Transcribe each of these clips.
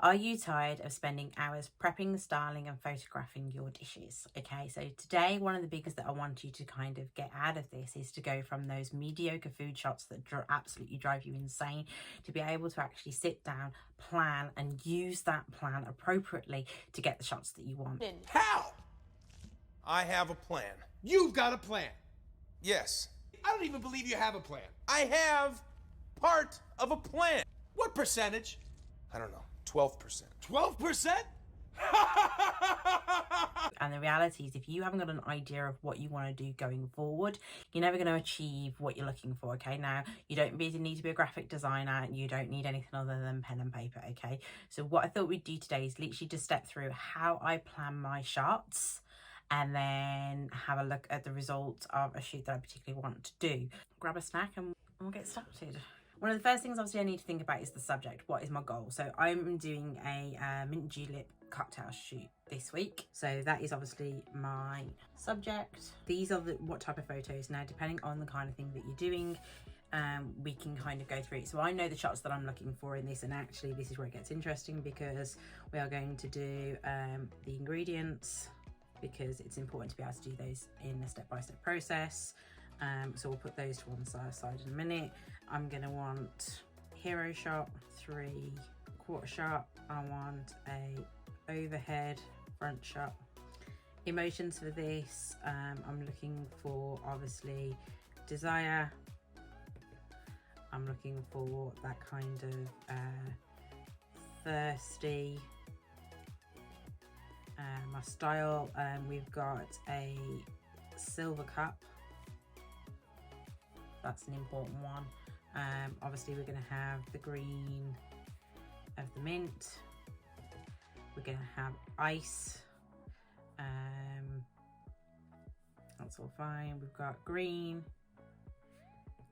Are you tired of spending hours prepping, styling and photographing your dishes? Okay, so today one of the biggest that I want you to kind of get out of this is to go from those mediocre food shots that absolutely drive you insane to be able to actually sit down, plan and use that plan appropriately to get the shots that you want. How? I have a plan. You've got a plan. Yes, I don't even believe you have a plan. I have part of a plan. What percentage? I don't know, 12%. 12%? And the reality is, if you haven't got an idea of what you want to do going forward, you're never going to achieve what you're looking for. Okay, now you don't really need to be a graphic designer, you don't need anything other than pen and paper. Okay, so what I thought we'd do today is literally just step through how I plan my shots and then have a look at the results of a shoot that I particularly want to do. Grab a snack and we'll get started. One of the first things obviously I need to think about is the subject. What is my goal? So I'm doing a mint julep cocktail shoot this week. So that is obviously my subject. These are what type of photos. Now, depending on the kind of thing that you're doing, we can kind of go through it. So I know the shots that I'm looking for in this, and actually this is where it gets interesting because we are going to do the ingredients, because it's important to be able to do those in a step-by-step process. So we'll put those to one side in a minute. I'm gonna want hero shot, 3/4 shot. I want a overhead front shot. Emotions for this, I'm looking for obviously desire. I'm looking for that kind of thirsty. My style, we've got a silver cup. That's an important one. Obviously we're going to have the green of the mint. We're going to have ice. That's all fine. We've got green,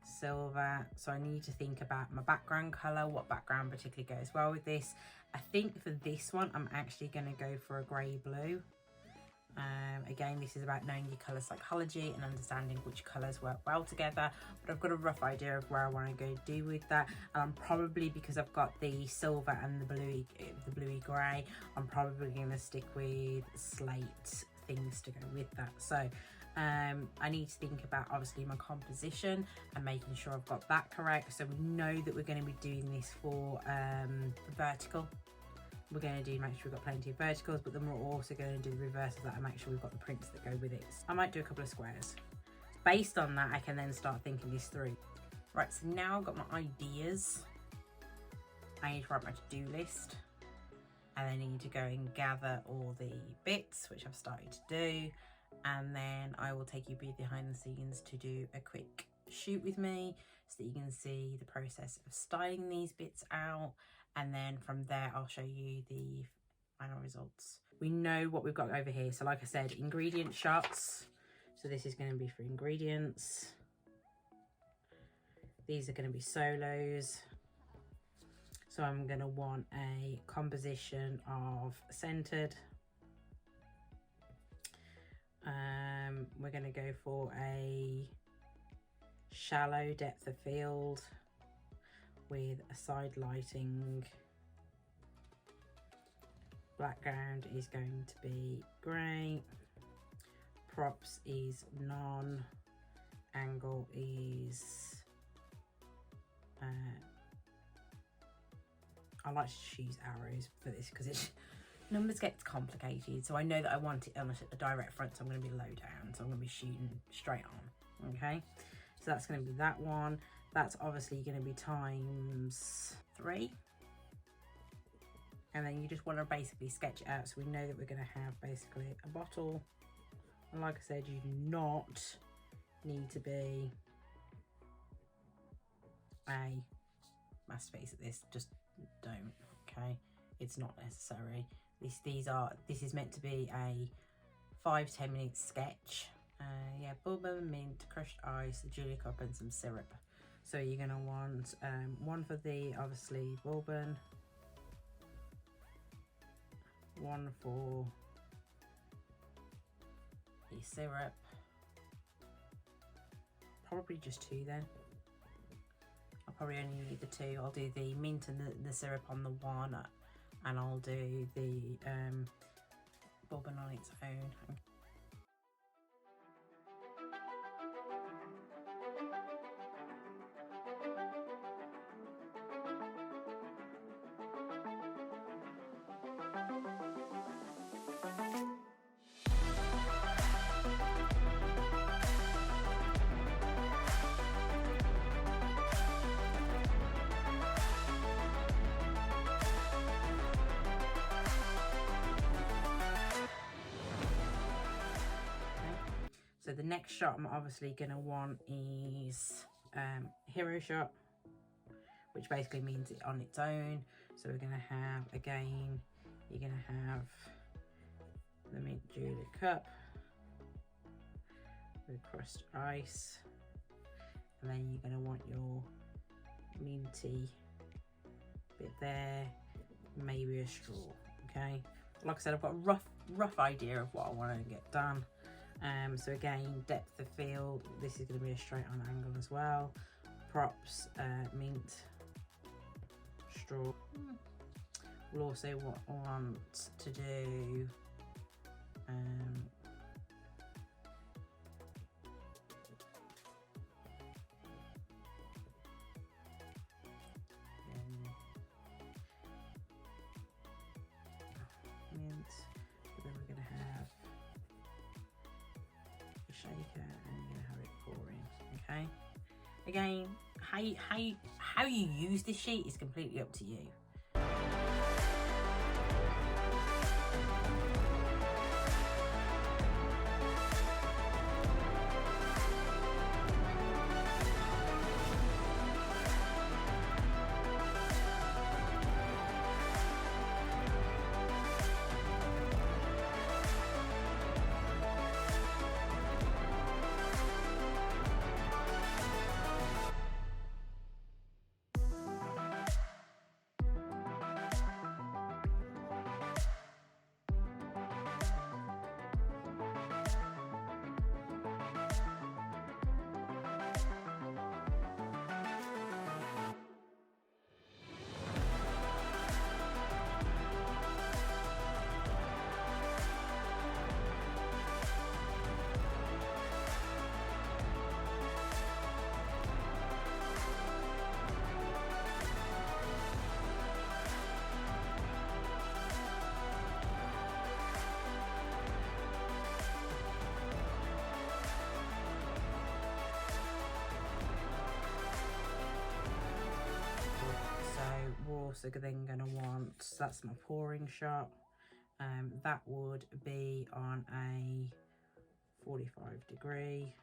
silver. So I need to think about my background color, what background particularly goes well with this. I think for this one I'm actually going to go for a grey blue. Again, this is about knowing your colour psychology and understanding which colours work well together, but I've got a rough idea of where I want to go do with that. And I'm probably, because I've got the silver and the bluey grey, I'm probably going to stick with slate things to go with that. So I need to think about obviously my composition and making sure I've got that correct. So we know that we're going to be doing this for vertical. We're going to make sure we've got plenty of verticals, but then we're also going to do the reverse of that and make sure we've got the prints that go with it. I might do a couple of squares. Based on that, I can then start thinking this through. Right, so now I've got my ideas. I need to write my to-do list. And I need to go and gather all the bits, which I've started to do. And then I will take you behind the scenes to do a quick shoot with me so that you can see the process of styling these bits out. And then from there, I'll show you the final results. We know what we've got over here. So like I said, ingredient shots. So this is going to be for ingredients. These are going to be solos. So I'm going to want a composition of centered. We're going to go for a shallow depth of field with a side lighting. Background is going to be grey. Props is none. Angle is I like to choose arrows for this because it numbers gets complicated. So I know that I want it on a direct front, so I'm going to be low down, so I'm going to be shooting straight on. Okay, so that's going to be that one. That's obviously going to be ×3. And then you just want to basically sketch it out so we know that we're going to have basically a bottle. And like I said, you do not need to be a masterpiece at this. Just don't, okay? It's not necessary. This is meant to be a 5-10 minute sketch. Yeah, bourbon, mint, crushed ice, a Julia cup and some syrup. So you're going to want one for the obviously bourbon, one for the syrup, probably just 2 then. I'll probably only need the 2. I'll do the mint and the syrup on the one and I'll do the bobbin on its own. So the next shot I'm obviously going to want is hero shot, which basically means it on its own. So we're going to have, again, you're going to have the mint julep cup, the crushed ice, and then you're going to want your minty bit there, maybe a straw. Okay, like I said, I've got a rough idea of what I want to get done. So again, depth of field, this is going to be a straight on angle as well. Props, mint, straw. We'll also want to do mint, but then we're going to have a shaker and you're going to have it pouring. Okay, again, how you use this sheet is completely up to you. Also then going to want, so that's my pouring shot, that would be on a 45 degree,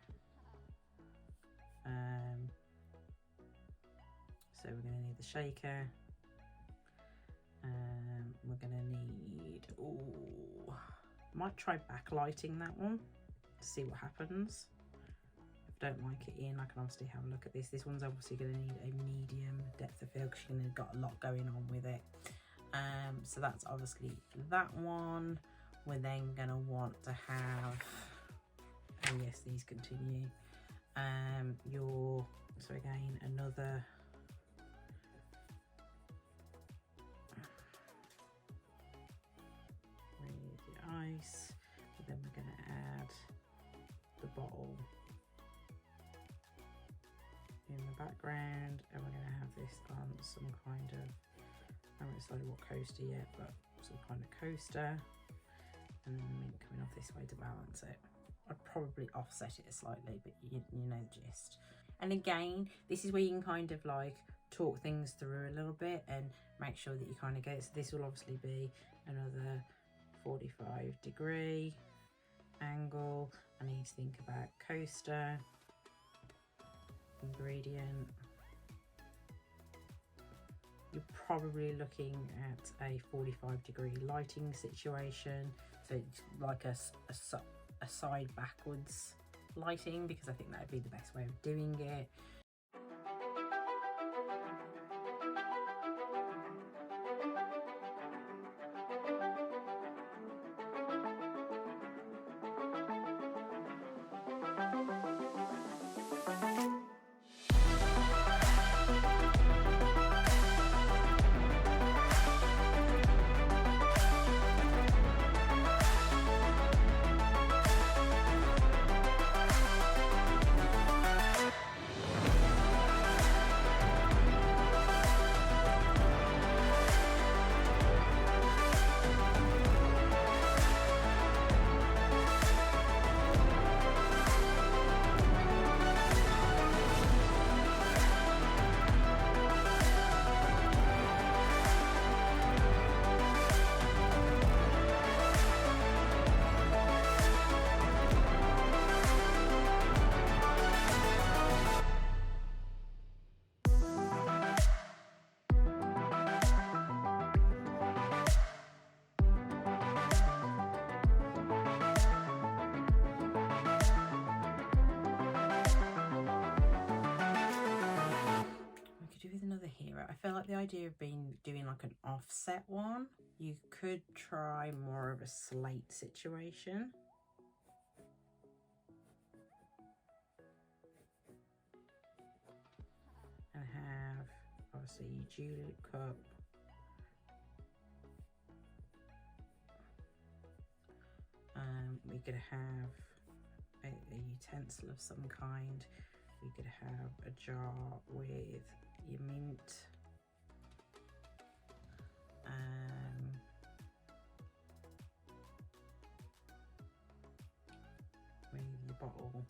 so we're going to need the shaker, we're going to need, might try backlighting that one to see what happens. Don't like it in, I can obviously have a look at this. This one's obviously going to need a medium depth of field because you're going to got a lot going on with it. So that's obviously that one. We're then going to want to have, oh yes, these continue. So again, another with the ice. But then we're going to add the bottle in the background, and we're going to have this on some kind of, I haven't decided what coaster yet, but some kind of coaster, and then the mint coming off this way to balance it. I'd probably offset it slightly, but you know the gist. And again, this is where you can kind of like talk things through a little bit and make sure that you kind of get it. So this will obviously be another 45 degree angle. I need to think about coaster, ingredient. You're probably looking at a 45 degree lighting situation, so it's like a side backwards lighting, because I think that would be the best way of doing it. feel like the idea of doing like an offset one, you could try more of a slate situation. And have obviously your julep cup. We could have a utensil of some kind. We could have a jar with your mint. With your bottle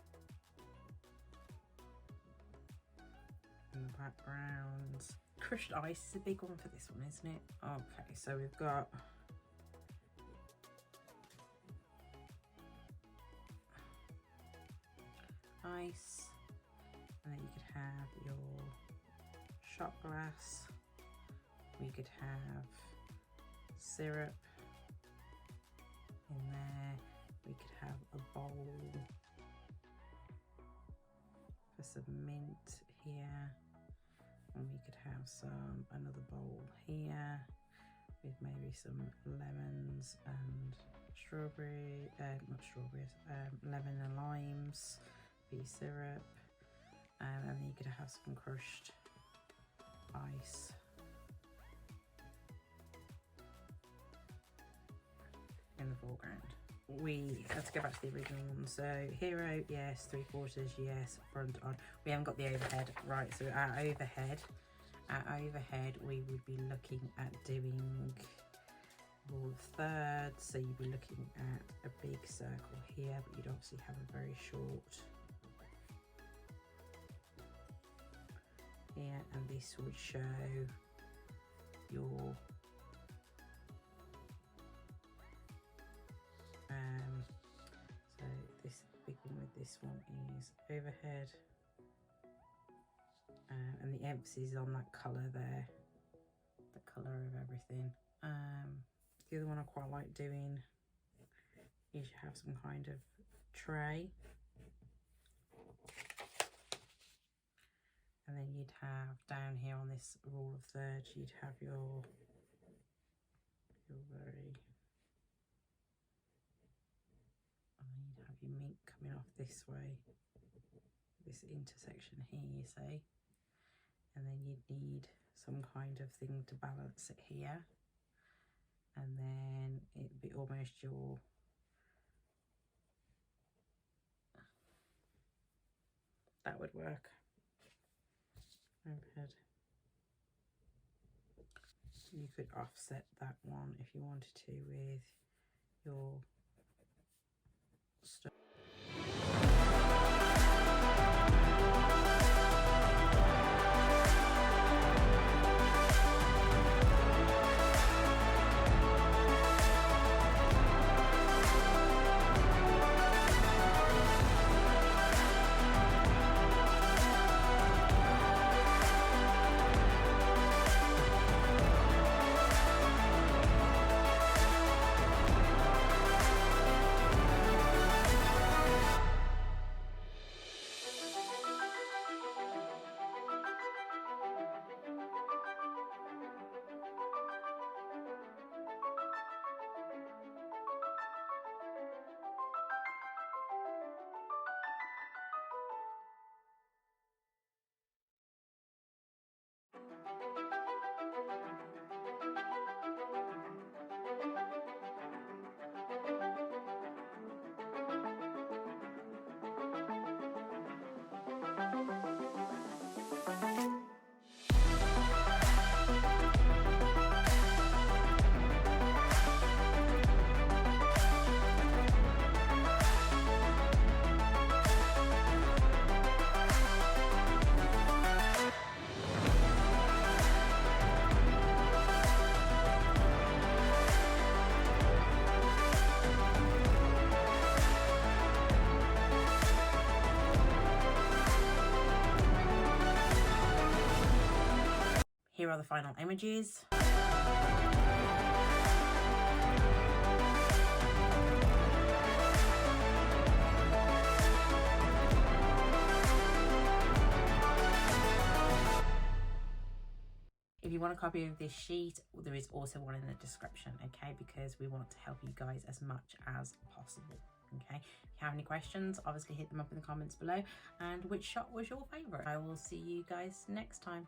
in the background. Crushed ice is a big one for this one, isn't it? Okay, so we've got ice, and then you could have your shot glass. We could have syrup in there. We could have a bowl for some mint here, and we could have another bowl here with maybe some lemons and lemon and limes for your syrup, and then you could have some crushed ice. In the foreground. Let's go back to the original one. So hero, yes. 3/4, yes. Front on. We haven't got the overhead. Right, so our overhead, we would be looking at doing rule of thirds. So you'd be looking at a big circle here, but you'd obviously have a very short here, and this would show your so this big one with this one is overhead, and the emphasis is on that colour there, the colour of everything. The other one I quite like doing is you have some kind of tray, and then you'd have down here on this rule of thirds, you'd have your very you'd have your mint coming off this way, this intersection here, you see, and then you'd need some kind of thing to balance it here, and then it'd be almost your that would work. Overhead. You could offset that one if you wanted to with your stuff. Here are the final images. If want a copy of this sheet, there is also one in the description, okay, because we want to help you guys as much as possible. Okay, if you have any questions, obviously hit them up in the comments below. And which shot was your favorite? I will see you guys next time.